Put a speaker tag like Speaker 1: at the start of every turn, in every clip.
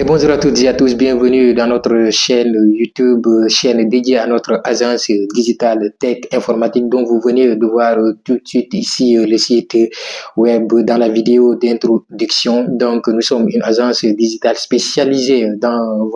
Speaker 1: Et bonjour à toutes et à tous, bienvenue dans notre chaîne YouTube, chaîne dédiée à notre agence digitale tech informatique dont vous venez de voir tout de suite ici le site web dans la vidéo d'introduction. Donc nous sommes une agence digitale spécialisée dans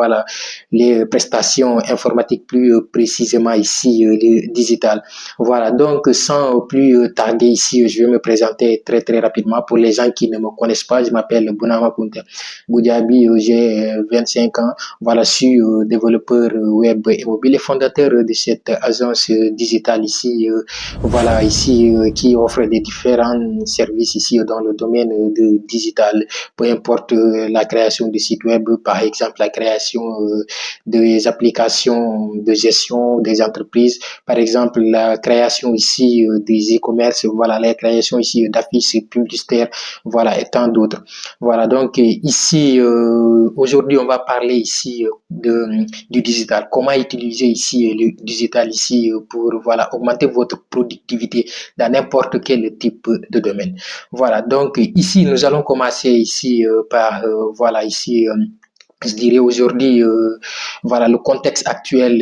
Speaker 1: les prestations informatiques, plus précisément ici le digital. Voilà, donc sans plus tarder ici, je vais me présenter très rapidement pour les gens qui ne me connaissent pas. Je m'appelle Bounama Kunta Goudiaby, j'ai 25 ans. Voilà, je suis développeur web et mobile et fondateur de cette agence digitale ici, qui offre des différents services ici dans le domaine de digital, peu importe la création de sites web, par exemple la création des applications de gestion des entreprises, par exemple la création ici des e-commerce, voilà, la création ici d'affiches publicitaires, voilà, et tant d'autres. Voilà, donc ici, aujourd'hui, on va parler ici du digital. Comment utiliser ici le digital ici pour voilà, augmenter votre productivité dans n'importe quel type de domaine. Voilà, donc ici, nous allons commencer ici par, voilà, ici, je dirais aujourd'hui, voilà, le contexte actuel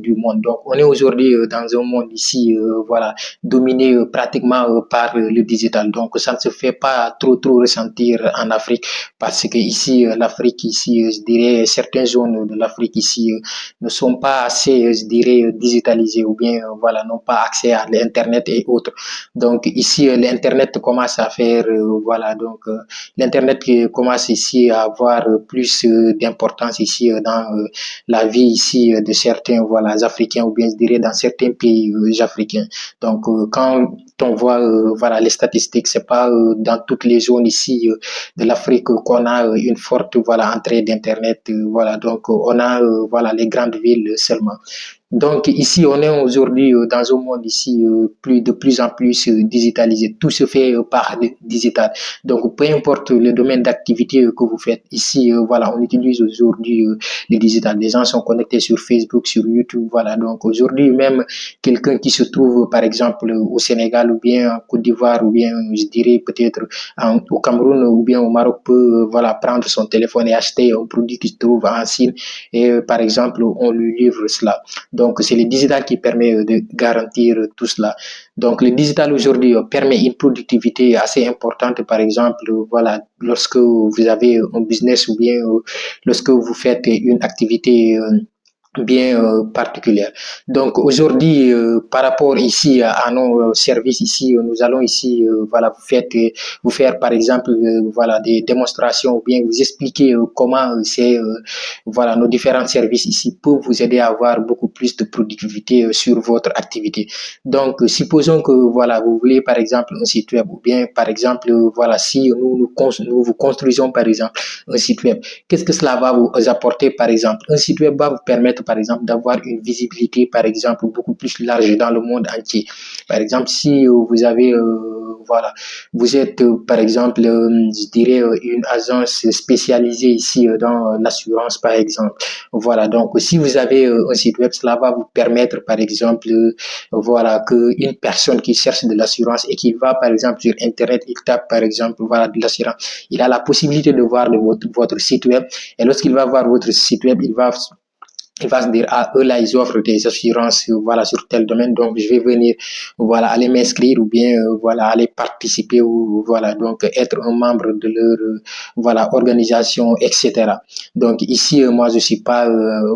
Speaker 1: du monde. Donc, on est aujourd'hui dans un monde ici, voilà, dominé pratiquement par le digital. Donc, ça ne se fait pas trop ressentir en Afrique parce que ici, l'Afrique, ici, je dirais, certaines zones de l'Afrique ici ne sont pas assez, je dirais, digitalisées ou bien, voilà, n'ont pas accès à l'Internet et autres. Donc, ici, l'Internet commence à faire, voilà, donc, l'Internet commence ici à avoir plus d'importance ici dans la vie ici de certains voilà, Africains ou bien je dirais dans certains pays africains. Donc, quand on voit voilà, les statistiques, c'est pas dans toutes les zones ici de l'Afrique qu'on a une forte voilà, entrée d'Internet. Voilà, donc, on a voilà, les grandes villes seulement. Donc ici, on est aujourd'hui dans un monde ici de plus en plus digitalisé. Tout se fait par le digital. Donc peu importe le domaine d'activité que vous faites, ici, voilà, on utilise aujourd'hui le digital. Les gens sont connectés sur Facebook, sur YouTube, voilà. Donc aujourd'hui, même quelqu'un qui se trouve par exemple au Sénégal ou bien en Côte d'Ivoire ou bien je dirais peut-être au Cameroun ou bien au Maroc peut voilà prendre son téléphone et acheter un produit qui se trouve en Chine et par exemple on lui livre cela. Donc, c'est le digital qui permet de garantir tout cela. Donc, le digital aujourd'hui permet une productivité assez importante, par exemple, voilà, lorsque vous avez un business ou bien lorsque vous faites une activité bien particulière. Donc aujourd'hui, par rapport ici à nos services ici, nous allons ici, voilà, vous faire par exemple, voilà, des démonstrations ou bien vous expliquer comment voilà, nos différents services ici peuvent vous aider à avoir beaucoup plus de productivité sur votre activité. Donc, supposons que voilà, vous voulez par exemple un site web ou bien par exemple, voilà, si nous vous construisons par exemple un site web, qu'est-ce que cela va vous apporter par exemple? Un site web va vous permettre par exemple d'avoir une visibilité par exemple beaucoup plus large dans le monde entier. Par exemple, si vous avez voilà, vous êtes par exemple, je dirais une agence spécialisée ici dans l'assurance par exemple. Voilà, donc si vous avez un site web, cela va vous permettre par exemple, voilà, que une personne qui cherche de l'assurance et qui va par exemple sur internet, il tape par exemple voilà de l'assurance, il a la possibilité de voir votre site web et lorsqu'il va voir votre site web, il va se dire, ah, eux là, ils offrent des assurances, voilà, sur tel domaine, donc je vais venir, voilà, aller m'inscrire ou bien, voilà, aller participer ou, voilà, donc être un membre de leur, voilà, organisation, etc. Donc ici, moi, je suis pas,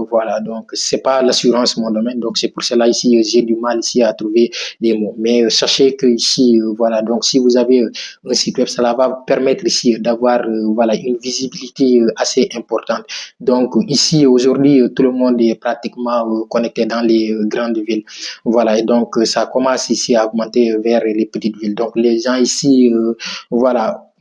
Speaker 1: voilà, donc c'est pas l'assurance mon domaine, donc c'est pour cela ici, j'ai du mal ici à trouver les mots. Mais sachez que ici, voilà, donc si vous avez un site web, cela va vous permettre ici d'avoir, voilà, une visibilité assez importante. Donc ici, aujourd'hui, tout le monde est pratiquement connecté dans les grandes villes. Voilà, et donc ça commence ici à augmenter vers les petites villes. Donc les gens ici, voilà,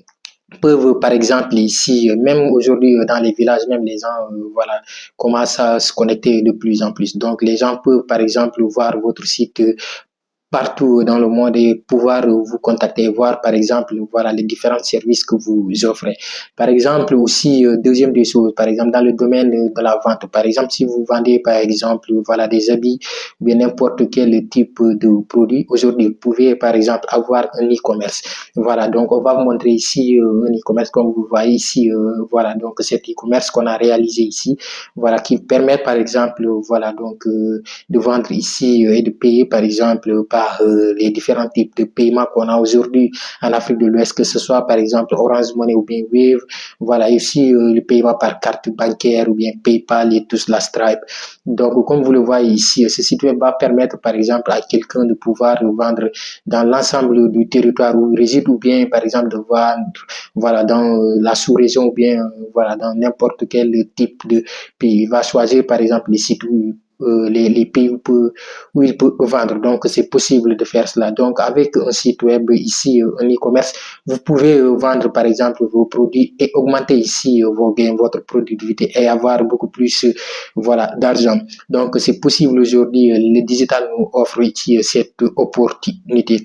Speaker 1: peuvent par exemple ici, même aujourd'hui dans les villages, même les gens, voilà, commencent à se connecter de plus en plus. Donc les gens peuvent par exemple voir votre site partout dans le monde et pouvoir vous contacter, voir par exemple voilà les différents services que vous offrez. Par exemple aussi deuxième des choses, par exemple dans le domaine de la vente, par exemple si vous vendez par exemple voilà des habits ou bien n'importe quel type de produit, aujourd'hui vous pouvez par exemple avoir un e-commerce. Voilà, donc on va vous montrer ici un e-commerce comme vous voyez ici, voilà donc cet e-commerce qu'on a réalisé ici, voilà qui permet par exemple voilà donc de vendre ici et de payer par exemple par les différents types de paiements qu'on a aujourd'hui en Afrique de l'Ouest, que ce soit par exemple Orange Money ou bien Wave, voilà ici le paiement par carte bancaire ou bien PayPal et tout cela Stripe. Donc comme vous le voyez ici, ce site web va permettre par exemple à quelqu'un de pouvoir vendre dans l'ensemble du territoire où il réside ou bien par exemple de vendre voilà dans la sous-région ou bien voilà dans n'importe quel type de pays. Il va choisir par exemple les sites où les pays où il peut vendre. Donc, c'est possible de faire cela. Donc, avec un site web ici, un e-commerce, vous pouvez vendre, par exemple, vos produits et augmenter ici vos gains, votre productivité et avoir beaucoup plus, voilà, d'argent. Donc, c'est possible aujourd'hui. Le digital nous offre ici cette opportunité.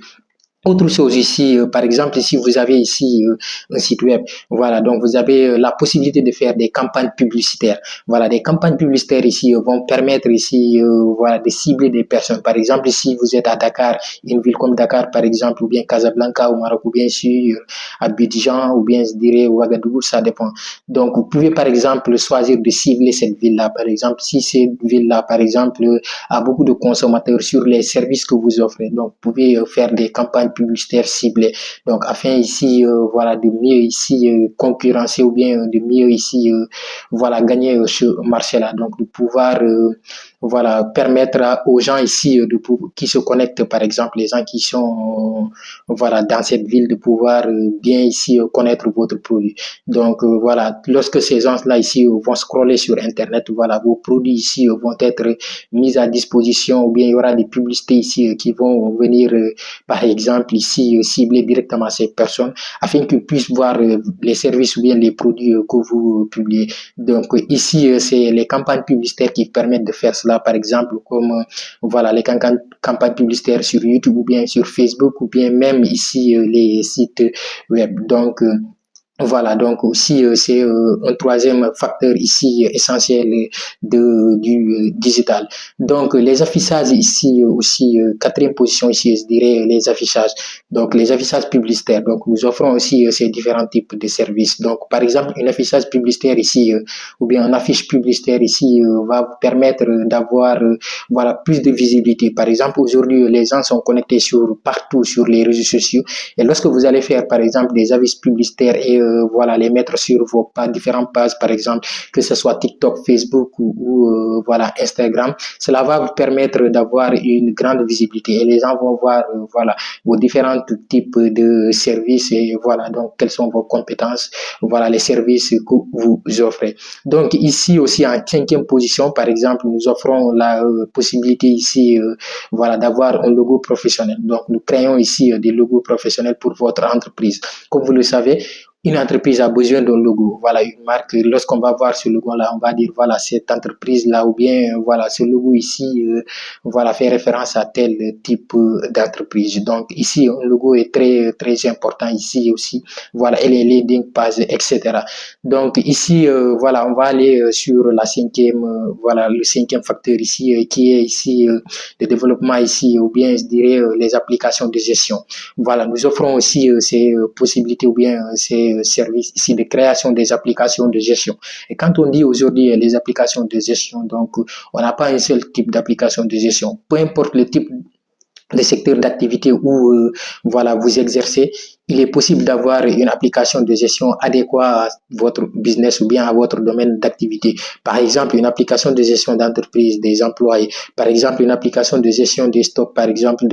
Speaker 1: Autre chose ici, par exemple, si vous avez ici un site web, voilà, donc vous avez la possibilité de faire des campagnes publicitaires. Voilà, des campagnes publicitaires ici vont permettre ici, voilà, de cibler des personnes. Par exemple, si vous êtes à Dakar, une ville comme Dakar, par exemple, ou bien Casablanca au Maroc, ou bien sûr Abidjan, ou bien je dirais Ouagadougou, ça dépend. Donc, vous pouvez par exemple choisir de cibler cette ville-là. Par exemple, si cette ville-là, par exemple, a beaucoup de consommateurs sur les services que vous offrez. Donc, vous pouvez faire des campagnes publicitaires ciblées. Donc, afin ici, voilà, de mieux ici concurrencer ou bien de mieux ici, voilà, gagner ce marché-là. Donc, de pouvoir, voilà, permettre aux gens ici qui se connectent, par exemple, les gens qui sont, voilà, dans cette ville, de pouvoir bien ici connaître votre produit. Donc, voilà, lorsque ces gens-là ici vont scroller sur Internet, voilà, vos produits ici vont être mis à disposition ou bien il y aura des publicités ici qui vont venir, par exemple, ici cibler directement ces personnes afin qu'ils puissent voir les services ou bien les produits que vous publiez. Donc ici, c'est les campagnes publicitaires qui permettent de faire cela, par exemple, comme voilà les campagnes publicitaires sur YouTube ou bien sur Facebook ou bien même ici les sites web. Donc, voilà, donc aussi c'est un troisième facteur ici essentiel du digital. Donc les affichages ici aussi, quatrième position ici, je dirais les affichages. Donc les affichages publicitaires. Donc nous offrons aussi ces différents types de services. Donc par exemple, un affichage publicitaire ici ou bien un affiche publicitaire ici va vous permettre d'avoir voilà plus de visibilité. Par exemple, aujourd'hui les gens sont connectés sur partout sur les réseaux sociaux et lorsque vous allez faire par exemple des avis publicitaires et voilà, les mettre sur vos différentes pages, par exemple, que ce soit TikTok, Facebook ou voilà, Instagram, cela va vous permettre d'avoir une grande visibilité et les gens vont voir voilà, vos différents types de services et voilà, donc quelles sont vos compétences, voilà, les services que vous offrez. Donc ici aussi en cinquième position, par exemple, nous offrons la possibilité ici voilà, d'avoir un logo professionnel. Donc nous créons ici des logos professionnels pour votre entreprise. Comme vous le savez, une entreprise a besoin d'un logo. Voilà, une marque, lorsqu'on va voir ce logo-là, on va dire, voilà, cette entreprise-là, ou bien, voilà, ce logo ici, voilà, fait référence à tel type d'entreprise. Donc, ici, un logo est très, très important ici aussi. Voilà, et les landing pages, etc. Donc, ici, voilà, on va aller sur la cinquième, voilà, le cinquième facteur ici, qui est ici, le développement ici, ou bien, je dirais, les applications de gestion. Voilà, nous offrons aussi ces possibilités ou bien ces services ici de création des applications de gestion. Et quand on dit aujourd'hui les applications de gestion, donc on n'a pas un seul type d'application de gestion. Peu importe le type de secteur d'activité où voilà vous exercez, il est possible d'avoir une application de gestion adéquate à votre business ou bien à votre domaine d'activité. Par exemple, une application de gestion d'entreprise, des employés. Par exemple, une application de gestion des stocks, par exemple,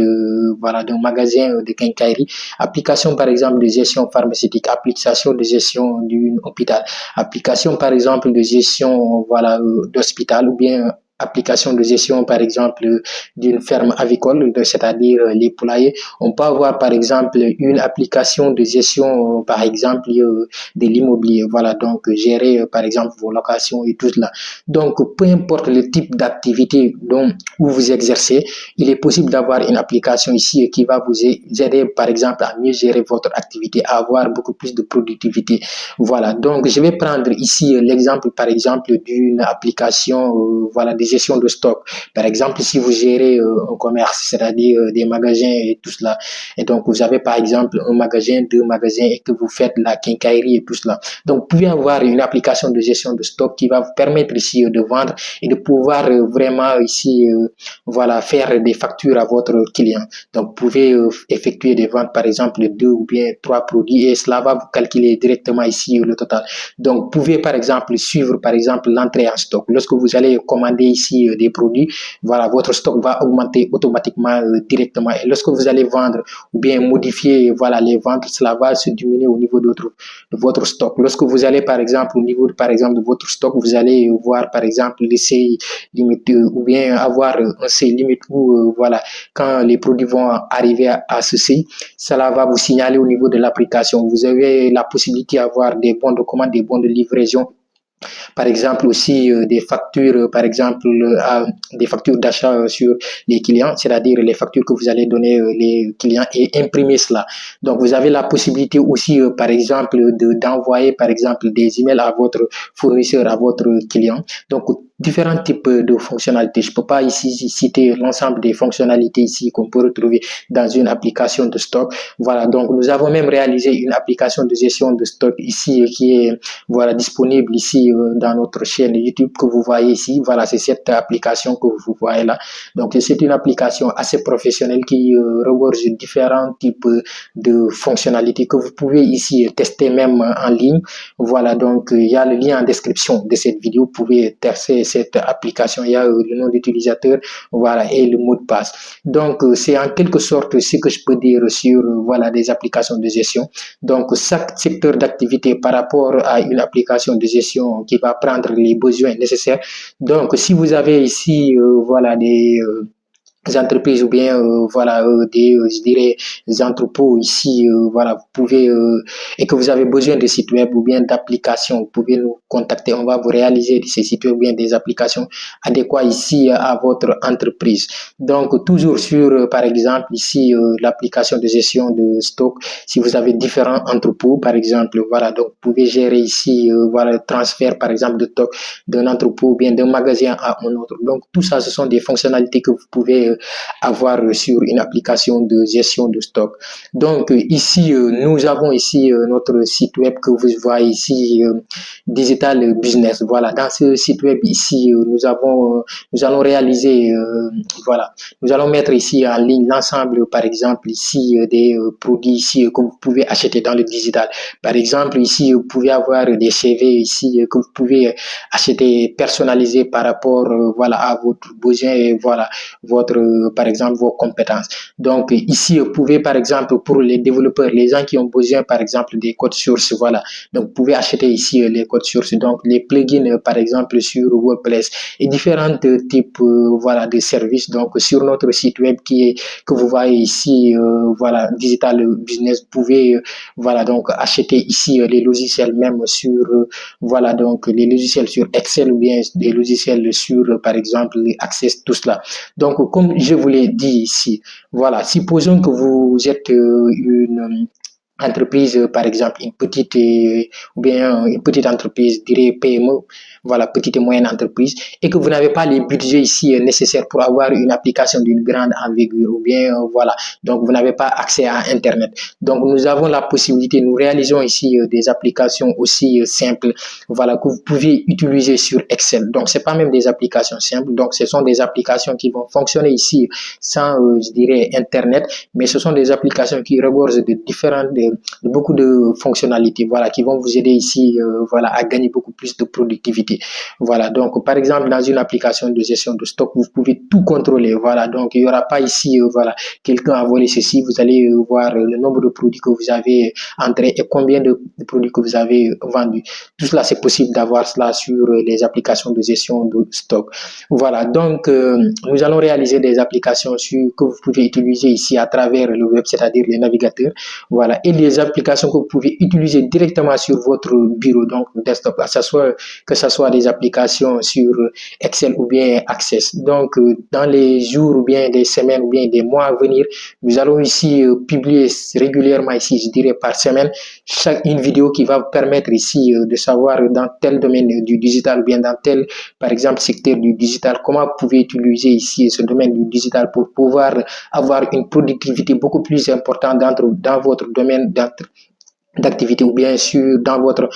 Speaker 1: voilà, d'un magasin de quincaillerie. Application, par exemple, de gestion pharmaceutique. Application de gestion d'un hôpital. Application, par exemple, de gestion, voilà, d'hôpital ou bien application de gestion, par exemple, d'une ferme avicole, c'est-à-dire les poulaillers. On peut avoir, par exemple, une application de gestion, par exemple, de l'immobilier. Voilà, donc gérer, par exemple, vos locations et tout cela. Donc, peu importe le type d'activité dont où vous exercez, il est possible d'avoir une application ici qui va vous aider, par exemple, à mieux gérer votre activité, à avoir beaucoup plus de productivité. Voilà, donc je vais prendre ici l'exemple, par exemple, d'une application voilà, de gestion de stock. Par exemple, si vous gérez un commerce, c'est-à-dire des magasins et tout cela, et donc vous avez par exemple un magasin, deux magasins et que vous faites la quincaillerie et tout cela. Donc, vous pouvez avoir une application de gestion de stock qui va vous permettre ici de vendre et de pouvoir vraiment ici voilà, faire des factures à votre client. Donc, vous pouvez effectuer des ventes, par exemple, de deux ou bien trois produits et cela va vous calculer directement ici le total. Donc, vous pouvez, par exemple, suivre, par exemple, l'entrée en stock. Lorsque vous allez commander ici des produits, voilà, votre stock va augmenter automatiquement directement. Et lorsque vous allez vendre ou bien modifier, voilà, les ventes, cela va se diminuer au niveau de votre stock. Lorsque vous allez, par exemple, au niveau, par exemple, de votre stock, vous allez voir, par exemple, les seuils limites ou bien avoir un seuil limite où, voilà, quand les produits vont arriver à ce seuil, cela va vous signaler au niveau de l'application. Vous avez la possibilité d'avoir des bons de commande, des bons de livraison, par exemple aussi des factures, par exemple des factures d'achat sur les clients, c'est-à-dire les factures que vous allez donner les clients et imprimer cela. Donc vous avez la possibilité aussi, par exemple, d'envoyer par exemple des emails à votre fournisseur, à votre client. Donc différents types de fonctionnalités. Je ne peux pas ici citer l'ensemble des fonctionnalités ici qu'on peut retrouver dans une application de stock. Voilà, donc nous avons même réalisé une application de gestion de stock ici qui est voilà, disponible ici dans notre chaîne YouTube que vous voyez ici. Voilà, c'est cette application que vous voyez là. Donc, c'est une application assez professionnelle qui regorge différents types de fonctionnalités que vous pouvez ici tester même en ligne. Voilà, donc il y a le lien en description de cette vidéo. Vous pouvez tester cette application. Il y a le nom d'utilisateur, voilà, et le mot de passe. Donc, c'est en quelque sorte ce que je peux dire sur voilà, des applications de gestion. Donc, chaque secteur d'activité par rapport à une application de gestion qui va prendre les besoins nécessaires. Donc, si vous avez ici, voilà, des entreprises ou bien voilà des je dirais des entrepôts ici voilà vous pouvez et que vous avez besoin de sites web ou bien d'applications, vous pouvez nous contacter, on va vous réaliser ces sites web ou bien des applications adéquats ici à votre entreprise. Donc toujours sur par exemple ici l'application de gestion de stock, si vous avez différents entrepôts par exemple, voilà, donc vous pouvez gérer ici voilà le transfert par exemple de stock d'un entrepôt ou bien d'un magasin à un autre. Donc tout ça ce sont des fonctionnalités que vous pouvez avoir sur une application de gestion de stock. Donc ici, nous avons ici notre site web que vous voyez ici, Digital Business. Voilà, dans ce site web ici, nous allons réaliser, voilà, nous allons mettre ici en ligne l'ensemble, par exemple, ici des produits ici que vous pouvez acheter dans le digital. Par exemple, ici, vous pouvez avoir des CV ici que vous pouvez acheter personnalisés par rapport, voilà, à votre besoin et voilà, votre par exemple vos compétences. Donc ici vous pouvez par exemple pour les développeurs, les gens qui ont besoin par exemple des codes sources, voilà, donc vous pouvez acheter ici les codes sources, donc les plugins par exemple sur WordPress et différents types voilà de services. Donc sur notre site web qui est que vous voyez ici voilà Digital Business, vous pouvez voilà donc acheter ici les logiciels même sur voilà donc les logiciels sur Excel ou bien des logiciels sur par exemple Access, tout cela. Donc, comme je vous l'ai dit ici, voilà, supposons que vous êtes une entreprise, par exemple, une petite ou bien une petite entreprise, je dirais PME, voilà, petite et moyenne entreprise, et que vous n'avez pas les budgets ici nécessaires pour avoir une application d'une grande envergure, ou bien voilà, donc vous n'avez pas accès à Internet. Donc nous avons la possibilité, nous réalisons ici des applications aussi simples, voilà, que vous pouvez utiliser sur Excel. Donc c'est pas même des applications simples, donc ce sont des applications qui vont fonctionner ici sans, je dirais, Internet, mais ce sont des applications qui regorgent de différentes de beaucoup de fonctionnalités, voilà, qui vont vous aider ici, voilà, à gagner beaucoup plus de productivité. Voilà, donc par exemple, dans une application de gestion de stock, vous pouvez tout contrôler, voilà, donc il n'y aura pas ici, voilà, quelqu'un a volé ceci, vous allez voir le nombre de produits que vous avez entrés et combien de produits que vous avez vendus. Tout cela, c'est possible d'avoir cela sur les applications de gestion de stock. Voilà, donc nous allons réaliser des applications que vous pouvez utiliser ici à travers le web, c'est-à-dire les navigateurs, voilà, et des applications que vous pouvez utiliser directement sur votre bureau, donc desktop, que ce soit des applications sur Excel ou bien Access. Donc, dans les jours ou bien des semaines ou bien des mois à venir, nous allons ici publier régulièrement ici, je dirais par semaine, une vidéo qui va vous permettre ici de savoir dans tel domaine du digital ou bien dans tel, par exemple, secteur du digital, comment vous pouvez utiliser ici ce domaine du digital pour pouvoir avoir une productivité beaucoup plus importante dans votre domaine d'activité ou bien sûr dans votre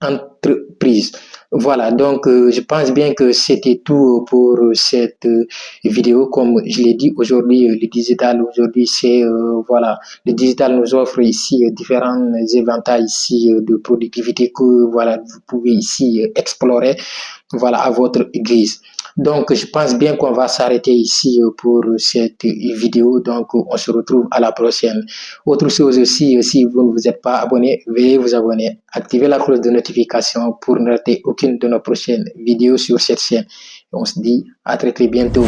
Speaker 1: entreprise. Voilà, donc je pense bien que c'était tout pour cette vidéo. Comme je l'ai dit aujourd'hui, le digital aujourd'hui, c'est voilà, le digital nous offre ici différents éventails ici de productivité que voilà vous pouvez ici explorer, voilà, à votre guise. Donc, je pense bien qu'on va s'arrêter ici pour cette vidéo. Donc, on se retrouve à la prochaine. Autre chose aussi, si vous ne vous êtes pas abonné, veuillez vous abonner. Activez la cloche de notification pour ne rater aucune de nos prochaines vidéos sur cette chaîne. On se dit à très très bientôt.